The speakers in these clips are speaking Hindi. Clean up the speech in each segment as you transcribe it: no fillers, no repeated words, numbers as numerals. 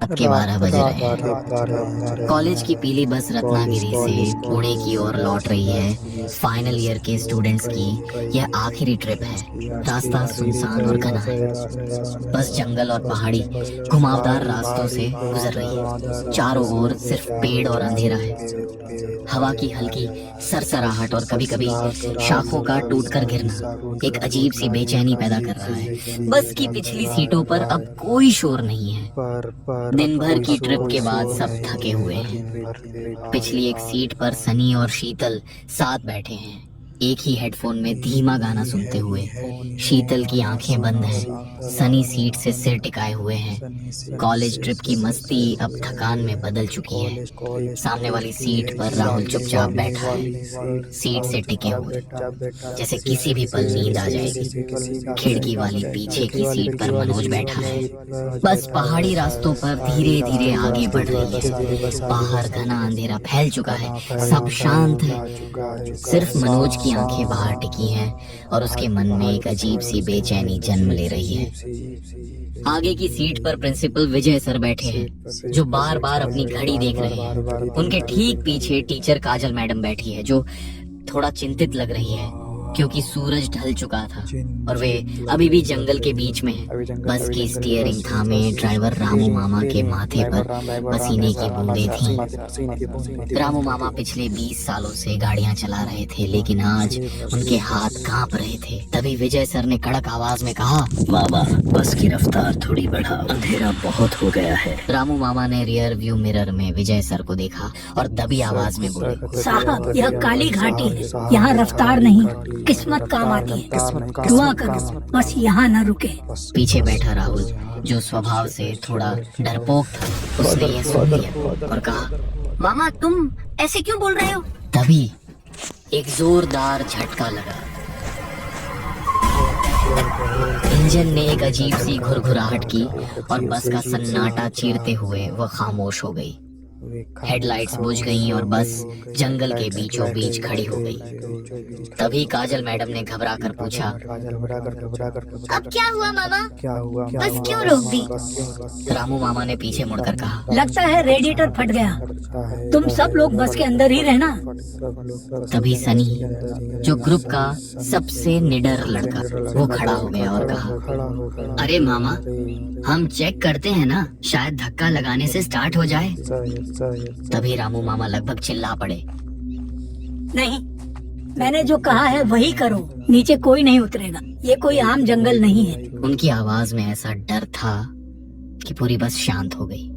रात के 12 बज रहे हैं। कॉलेज की पीली बस रत्नागिरी से पुणे की ओर लौट रही है। फाइनल ईयर के स्टूडेंट्स की यह आखिरी ट्रिप है। रास्ता सुनसान और घना है। बस जंगल और पहाड़ी घुमावदार रास्तों से गुजर रही है। चारों ओर सिर्फ पेड़ और अंधेरा है। हवा की हल्की सरसराहट और कभी कभी शाखों का टूटकर गिरना एक अजीब सी बेचैनी पैदा कर रहा है। बस की पिछली सीटों पर अब कोई शोर नहीं है। दिन भर की ट्रिप के बाद सब थके हुए हैं। पिछली एक सीट पर सनी और शीतल साथ बैठे हैं, एक ही हेडफोन में धीमा गाना सुनते हुए। शीतल की आंखें बंद हैं, सनी सीट से सिर टिकाए हुए हैं। कॉलेज ट्रिप की मस्ती अब थकान में बदल चुकी है। सामने वाली सीट पर राहुल चुपचाप बैठा है, सीट से टिके हुए, जैसे किसी भी पल नींद आ जाएगी। खिड़की वाली पीछे की सीट पर मनोज बैठा है। बस पहाड़ी रास्तों पर धीरे धीरे आगे बढ़ रही है। बाहर घना अंधेरा फैल चुका है, सब शांत है। सिर्फ मनोज की आंखें बाहर टिकी हैं और उसके मन में एक अजीब सी बेचैनी जन्म ले रही है। आगे की सीट पर प्रिंसिपल विजय सर बैठे हैं, जो बार बार अपनी घड़ी देख रहे हैं। उनके ठीक पीछे टीचर काजल मैडम बैठी है, जो थोड़ा चिंतित लग रही है क्योंकि सूरज ढल चुका था और वे अभी भी जंगल के बीच में हैं। बस की स्टीयरिंग थामे ड्राइवर रामू मामा के माथे पर पसीने की बूंदें थीं। रामू मामा पिछले 20 सालों से गाड़ियां चला रहे थे, लेकिन आज उनके हाथ कांप रहे थे। तभी विजय सर ने कड़क आवाज में कहा, मामा बस की रफ्तार थोड़ी बढ़ा, अंधेरा बहुत हो गया है। रामू मामा ने रियर व्यू मिरर में विजय सर को देखा और दबी आवाज में बोले, साहब यह काली घाटी है, यहाँ रफ्तार नहीं किस्मत काम आती है। दुआ करो बस यहाँ न रुके। पीछे बैठा राहुल, जो स्वभाव से थोड़ा डरपोक था, उसने यह सुन लिया और कहा, मामा तुम ऐसे क्यों बोल रहे हो? तभी एक जोरदार झटका लगा। इंजन ने एक अजीब सी घुरघुराहट की और बस का सन्नाटा चीरते हुए वह खामोश हो गई। हेडलाइट्स बुझ गईं और बस जंगल के बीचों बीच खड़ी हो गई। तभी काजल मैडम ने घबरा कर पूछा, अब क्या हुआ मामा? बस क्यों रोक दी? रामू मामा ने पीछे मुड़कर कहा, लगता है रेडिएटर फट गया। तुम सब लोग बस के अंदर ही रहना। तभी सनी, जो ग्रुप का सबसे निडर लड़का, वो खड़ा हो गया और कहा, अरे मामा हम चेक करते हैं ना, शायद धक्का लगाने से स्टार्ट हो जाए। तभी रामू मामा लगभग चिल्ला पड़े, नहीं, मैंने जो कहा है वही करो, नीचे कोई नहीं उतरेगा, ये कोई आम जंगल नहीं है। उनकी आवाज में ऐसा डर था कि पूरी बस शांत हो गई।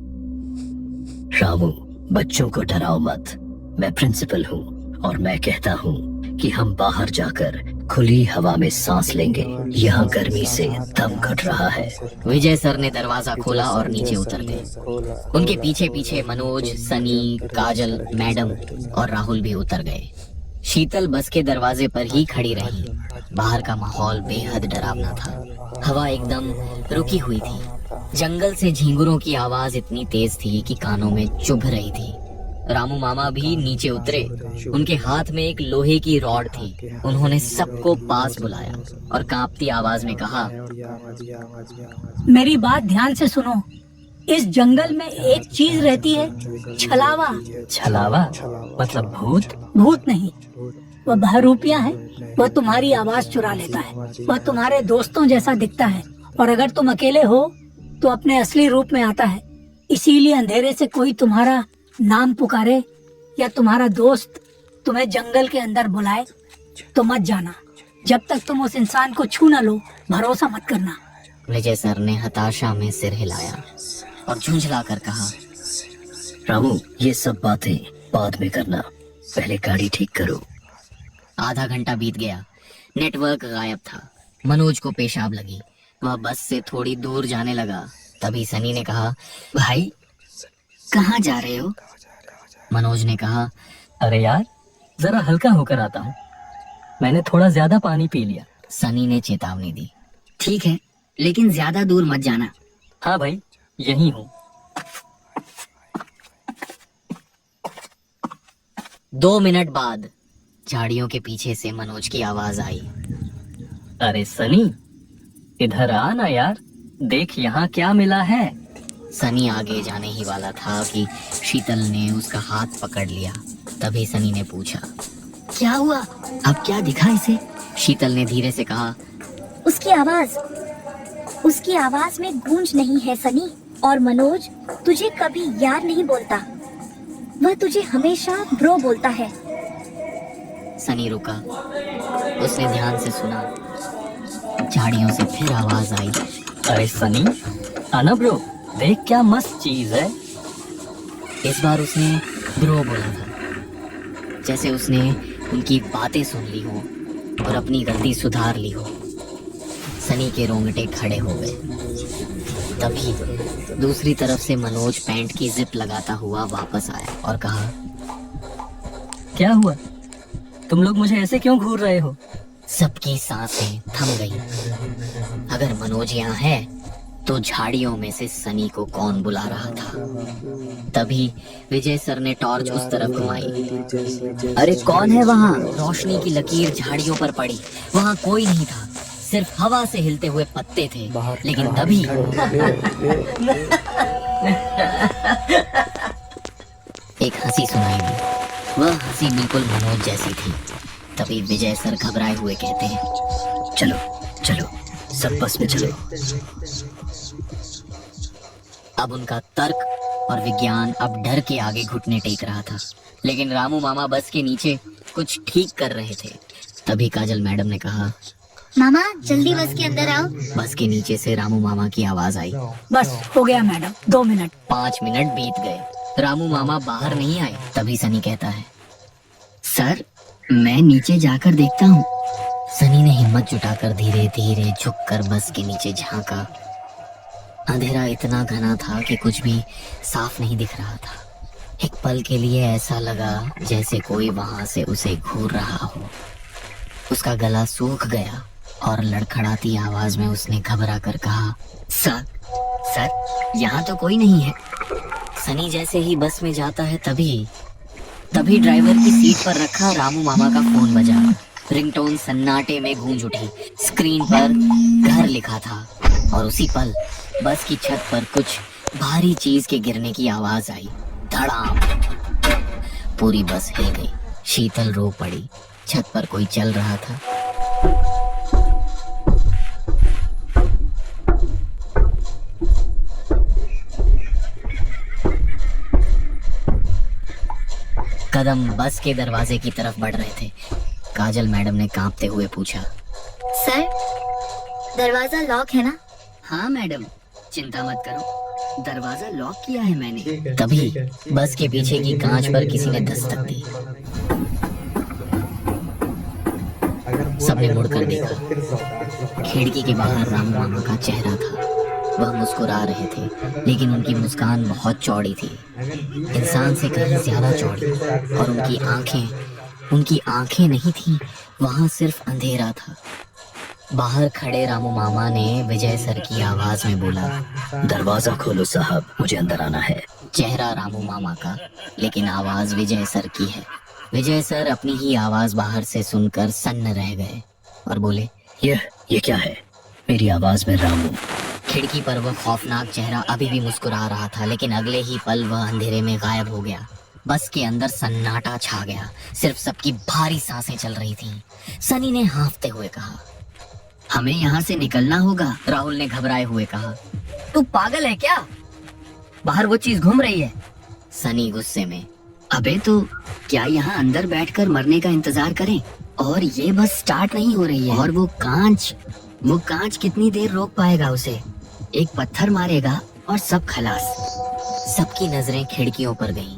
रामू बच्चों को डराओ मत, मैं प्रिंसिपल हूँ और मैं कहता हूँ कि हम बाहर जाकर खुली हवा में सांस लेंगे, यहाँ गर्मी से दम घुट रहा है। विजय सर ने दरवाजा खोला और नीचे उतर गए। उनके पीछे पीछे मनोज, सनी, काजल मैडम और राहुल भी उतर गए। शीतल बस के दरवाजे पर ही खड़ी रही। बाहर का माहौल बेहद डरावना था। हवा एकदम रुकी हुई थी। जंगल से झींगुरों की आवाज इतनी तेज थी कि कानों में चुभ रही थी। रामू मामा भी नीचे उतरे। उनके हाथ में एक लोहे की रॉड थी। उन्होंने सबको पास बुलाया और कांपती आवाज में कहा, मेरी बात ध्यान से सुनो। इस जंगल में एक चीज रहती है, छलावा। छलावा मतलब भूत? भूत नहीं, वह बहरूपिया है। वह तुम्हारी आवाज चुरा लेता है। वह तुम्हारे दोस्तों जैसा दिखता है और अगर तुम अकेले हो तो अपने असली रूप में आता है। इसीलिए अंधेरे से कोई तुम्हारा नाम पुकारे या तुम्हारा दोस्त तुम्हें जंगल के अंदर बुलाए तो मत जाना। जब तक तुम उस इंसान को छू न लो, भरोसा मत करना। विजय सर ने हताशा में सिर हिलाया और झुंझला कर कहा, रामू ये सब बातें बाद में करना, पहले गाड़ी ठीक करो। आधा घंटा बीत गया। नेटवर्क गायब था। मनोज को पेशाब लगी। वह बस से थोड़ी दूर जाने लगा। तभी सनी ने कहा, भाई कहाँ जा रहे हो? मनोज ने कहा, अरे यार जरा हल्का होकर आता हूँ, मैंने थोड़ा ज्यादा पानी पी लिया। सनी ने चेतावनी दी, ठीक है लेकिन ज्यादा दूर मत जाना। हाँ भाई यही हूँ। 2 मिनट बाद झाड़ियों के पीछे से मनोज की आवाज आई, अरे सनी इधर आ ना यार, देख यहाँ क्या मिला है। सनी आगे जाने ही वाला था कि शीतल ने उसका हाथ पकड़ लिया। तभी सनी ने पूछा, क्या हुआ? अब क्या दिखा इसे? शीतल ने धीरे से कहा, उसकी आवाज में गूंज नहीं है सनी। और मनोज तुझे कभी यार नहीं बोलता, वह तुझे हमेशा ब्रो बोलता है। सनी रुका, उसने ध्यान से सुना। झाड़ियों से फिर आवाज आई, अरे सनी, आना ब्रो, देख क्या मस्त चीज है। इस बार उसने ब्रो बोला था, जैसे उसने उनकी बातें सुन ली हो और अपनी गलती सुधार ली हो। सनी के रोंगटे खड़े हो गए। तभी दूसरी तरफ से मनोज पैंट की जिप लगाता हुआ वापस आया और कहा, क्या हुआ? तुम लोग मुझे ऐसे क्यों घूर रहे हो? सबकी सांसें थम गई। अगर मनोज यहाँ है तो झाड़ियों में से सनी को कौन बुला रहा था? तभी विजय सर ने टॉर्च उस तरफ घुमाई। अरे कौन है वहाँ? रोशनी की लकीर झाड़ियों पर पड़ी। वहाँ कोई नहीं था, सिर्फ हवा से हिलते हुए पत्ते थे। लेकिन तभी एक हंसी सुनाई दी। वह हंसी बिल्कुल मनोज जैसी थी। तभी विजय सर घबराए हुए कहते हैं, चलो चलो, सब बस में चलो। अब उनका तर्क और विज्ञान अब डर के आगे घुटने टेक रहा था। लेकिन रामू मामा बस के नीचे कुछ ठीक कर रहे थे। तभी काजल मैडम ने कहा, मामा जल्दी बस के अंदर आओ। बस के नीचे से रामू मामा की आवाज आई। बस हो गया मैडम, 2 मिनट। 5 मिनट बीत गए, रामू मामा बाहर नहीं आए। तभी सनी कहता है, सर मैं नीचे जाकर देखता हूँ। सनी ने हिम्मत जुटाकर धीरे धीरे झुककर बस के नीचे झांका। अंधेरा इतना घना था कि कुछ भी साफ नहीं दिख रहा था। एक पल के लिए ऐसा लगा जैसे कोई वहां से उसे घूर रहा हो। उसका गला सूख गया और लड़खड़ाती आवाज में उसने घबरा कर कहा, सर यहाँ तो कोई नहीं है। सनी जैसे ही बस में जाता है तभी ड्राइवर की सीट पर रखा रामू मामा का फोन बजा। रिंगटोन सन्नाटे में गूंज उठी। स्क्रीन पर घर लिखा था और उसी पल बस की छत पर कुछ भारी चीज के गिरने की आवाज आई। धड़ाम! पूरी बस हिल गई। शीतल रो पड़ी। छत पर कोई चल रहा था। कदम बस के दरवाजे की तरफ बढ़ रहे थे। काजल मैडम ने कांपते हुए पूछा, सर दरवाजा लॉक है ना? हाँ मैडम, चिंता मत करो, दरवाजा लॉक किया है मैंने। तभी बस के पीछे की कांच पर किसी ने दस्तक दी। सबने मुड़कर देखा। खिड़की के बाहर रामू मामा का चेहरा था। वह मुस्कुरा रहे थे, लेकिन उनकी मुस्कान बहुत चौड़ी थी, इंसान से कहीं ज्यादा चौड़ी। और उनकी आंखें नहीं थी, वहां सिर्फ अंधेरा था। बाहर खड़े रामू मामा ने विजय सर की आवाज में बोला, दरवाजा खोलो साहब, मुझे अंदर आना है। चेहरा रामू मामा का, लेकिन आवाज विजय सर की है। विजय सर अपनी ही आवाज बाहर से सुनकर सन्न रह गए और बोले, ये क्या है? मेरी आवाज में रामू। खिड़की पर वह खौफनाक चेहरा अभी भी मुस्कुरा रहा था, लेकिन अगले ही पल वह अंधेरे में गायब हो गया। बस के अंदर सन्नाटा छा गया। सिर्फ सबकी भारी सांसें चल रही थीं। सनी ने हाँफते हुए कहा, हमें यहाँ से निकलना होगा। राहुल ने घबराए हुए कहा, तू पागल है क्या? बाहर वो चीज घूम रही है। सनी गुस्से में, अबे तो क्या यहाँ अंदर बैठकर मरने का इंतजार करें? और ये बस स्टार्ट नहीं हो रही है। और वो कांच कितनी देर रोक पाएगा उसे? एक पत्थर मारेगा और सब खलास। सबकी नजरें खिड़कियों पर गईं।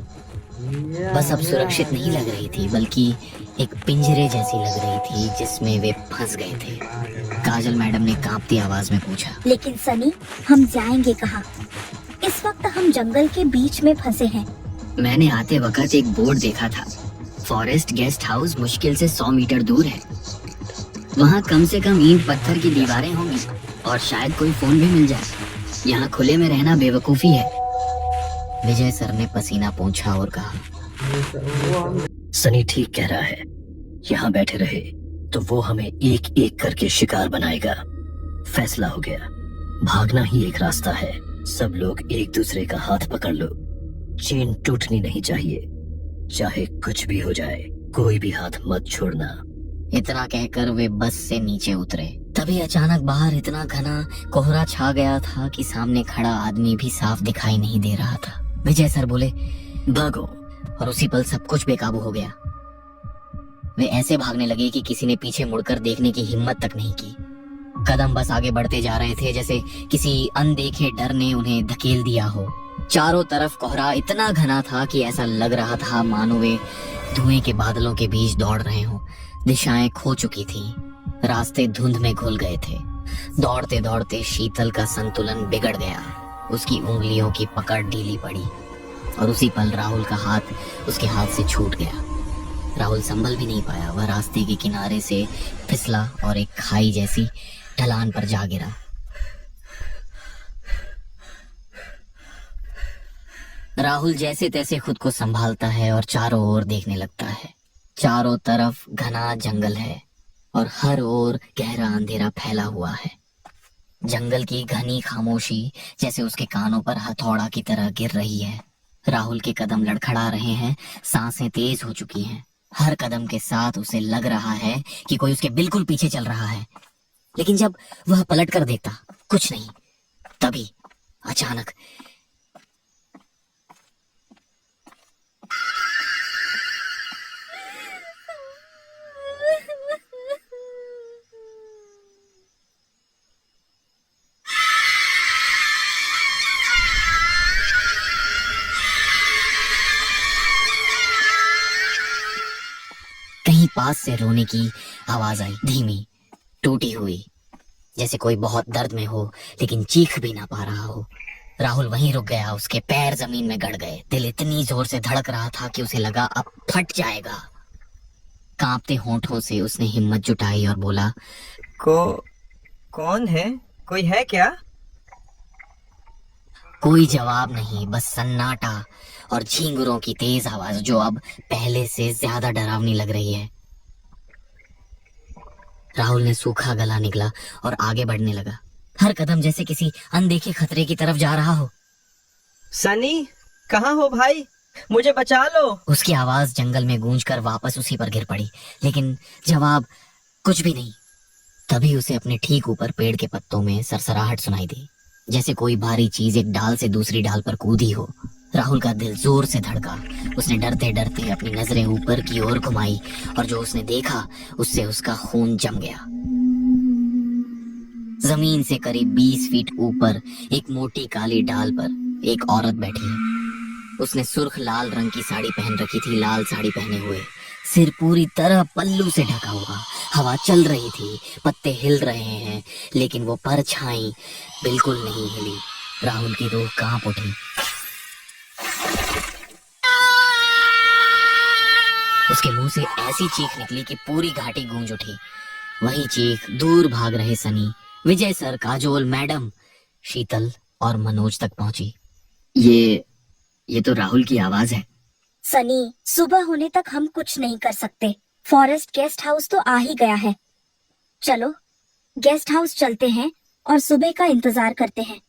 बस अब सुरक्षित नहीं लग रही थी, बल्कि एक पिंजरे जैसी लग रही थी जिसमें वे फंस गए थे। काजल मैडम ने कांपती आवाज में पूछा, लेकिन सनी हम जाएंगे कहाँ? इस वक्त हम जंगल के बीच में फंसे हैं। मैंने आते वक्त एक बोर्ड देखा था, फॉरेस्ट गेस्ट हाउस मुश्किल से 100 मीटर दूर है। वहाँ कम से कम ईंट पत्थर की दीवारें होंगी और शायद कोई फोन भी मिल जाए। यहाँ खुले में रहना बेवकूफी है। विजय सर ने पसीना पोंछा और कहा, सनी ठीक कह रहा है, यहाँ बैठे रहे तो वो हमें एक एक करके शिकार बनाएगा। फैसला हो गया, भागना ही एक रास्ता है। सब लोग एक दूसरे का हाथ पकड़ लो। चेन टूटनी नहीं चाहिए, चाहे कुछ भी हो जाए, कोई भी हाथ मत छोड़ना। इतना कहकर वे बस से नीचे उतरे। तभी अचानक बाहर इतना घना कोहरा छा गया था कि सामने खड़ा आदमी भी साफ दिखाई नहीं दे रहा था। विजय सर बोले, भागो, और उसी पल सब कुछ बेकाबू हो गया। वे ऐसे भागने लगे कि किसी ने पीछे मुड़कर देखने की हिम्मत तक नहीं की। कदम बस आगे बढ़ते जा रहे थे जैसे किसी अनदेखे डर ने उन्हें धकेल दिया हो। चारों तरफ कोहरा इतना घना था कि ऐसा लग रहा था मानो वे धुएं के बादलों के बीच दौड़ रहे हों। दिशाएं खो चुकी थीं, रास्ते धुंध में घुल गए थे। दौड़ते दौड़ते शीतल का संतुलन बिगड़ गया। उसकी उंगलियों की पकड़ ढीली पड़ी और उसी पल राहुल का हाथ उसके हाथ से छूट गया। राहुल संभल भी नहीं पाया। वह रास्ते के किनारे से फिसला और एक खाई जैसी ढलान पर जा गिरा। राहुल जैसे तैसे खुद को संभालता है और चारों ओर देखने लगता है। चारों तरफ घना जंगल है और हर ओर गहरा अंधेरा फैला हुआ है। जंगल की घनी खामोशी जैसे उसके कानों पर हथौड़ा की तरह गिर रही है। राहुल के कदम लड़खड़ा रहे हैं, सांसें तेज हो चुकी हैं। हर कदम के साथ उसे लग रहा है कि कोई उसके बिल्कुल पीछे चल रहा है, लेकिन जब वह पलट कर देखता, कुछ नहीं। तभी अचानक कहीं पास से रोने की आवाज आई, धीमी, टूटी हुई, जैसे कोई बहुत दर्द में हो लेकिन चीख भी ना पा रहा हो। राहुल वहीं रुक गया। उसके पैर जमीन में गड़ गए। दिल इतनी जोर से धड़क रहा था कि उसे लगा अब फट जाएगा। कांपते होंठों से उसने हिम्मत जुटाई और बोला, कौन है? कोई है क्या? कोई जवाब नहीं, बस सन्नाटा और झींगुरों की तेज आवाज जो अब पहले से ज्यादा डरावनी लग रही है। राहुल ने सूखा गला निकला और आगे बढ़ने लगा। हर कदम जैसे किसी अनदेखे खतरे की तरफ जा रहा हो। सनी, कहाँ हो भाई? मुझे बचा लो। उसकी आवाज जंगल में गूंजकर वापस उसी पर गिर पड़ी, लेकिन जवाब कुछ भी नहीं। तभी उसे अपने ठीक ऊपर पेड़ के पत्तों में सरसराहट सुनाई दी, जैसे कोई भारी चीज एक डाल से दूसरी डाल पर कूदी हो। राहुल का दिल जोर से धड़का। उसने डरते डरते अपनी नजरें ऊपर की ओर घुमाई और जो उसने देखा उससे उसका खून जम गया। जमीन से करीब 20 फीट ऊपर एक मोटी काली डाल पर एक औरत बैठी है। उसने सुर्ख लाल रंग की साड़ी पहन रखी थी, लाल साड़ी पहने हुए, सिर पूरी तरह पल्लू से ढका हुआ। हवा चल रही थी, पत्ते हिल रहे हैं, लेकिन वो परछाई बिल्कुल नहीं हिली। राहुल की रूह कांप उठी। उसके मुंह से ऐसी चीख निकली कि पूरी घाटी गूंज उठी। वही चीख दूर भाग रहे सनी, विजय सर, काजोल मैडम, शीतल और मनोज तक पहुंची। ये तो राहुल की आवाज है। सनी, सुबह होने तक हम कुछ नहीं कर सकते। फॉरेस्ट गेस्ट हाउस तो आ ही गया है। चलो गेस्ट हाउस चलते हैं और सुबह का इंतजार करते हैं।